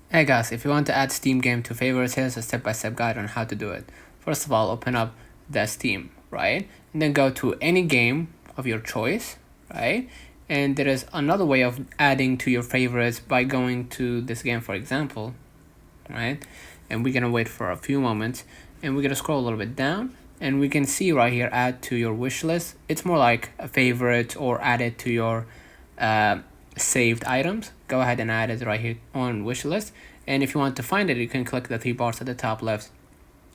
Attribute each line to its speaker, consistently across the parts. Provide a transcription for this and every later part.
Speaker 1: Hey guys, if you want to add Steam game to favorites, here's a step-by-step guide on how to do it. First of all, open up the Steam, right? And then go to any game of your choice, right? And there is another way of adding to your favorites by going to this game, for example, right? And we're gonna wait for a few moments and we're gonna scroll a little bit down and we can see right here, add to your wish list. It's more like a favorite or add it to your saved items. Go ahead and add it right here on wish list, and if you want to find it, you can click the three bars at the top left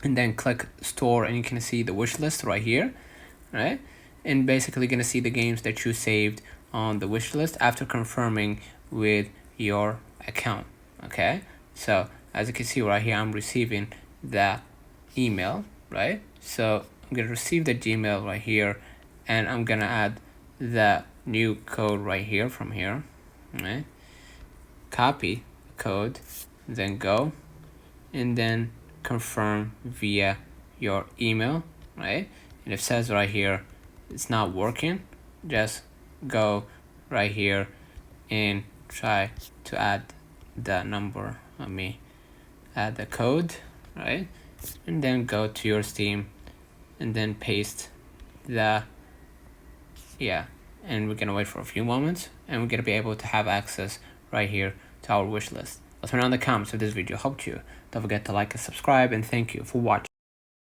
Speaker 1: and then click store, and you can see the wish list right here, right? And basically gonna see the games that you saved on the wish list after confirming with your account. Okay, so as you can see right here, I'm receiving the email, right? So I'm gonna receive the Gmail right here, and I'm gonna add the new code right here from here, right? Copy the code, then go and then confirm via your email, right? And it says right here it's not working, just go right here and try to add the number. Let me add the code, right? And then go to your Steam and then paste the and we're gonna wait for a few moments and we're gonna be able to have access right here to our wish list. Let me know in the comments if this video helped you. Don't forget to like and subscribe, and thank you for watching.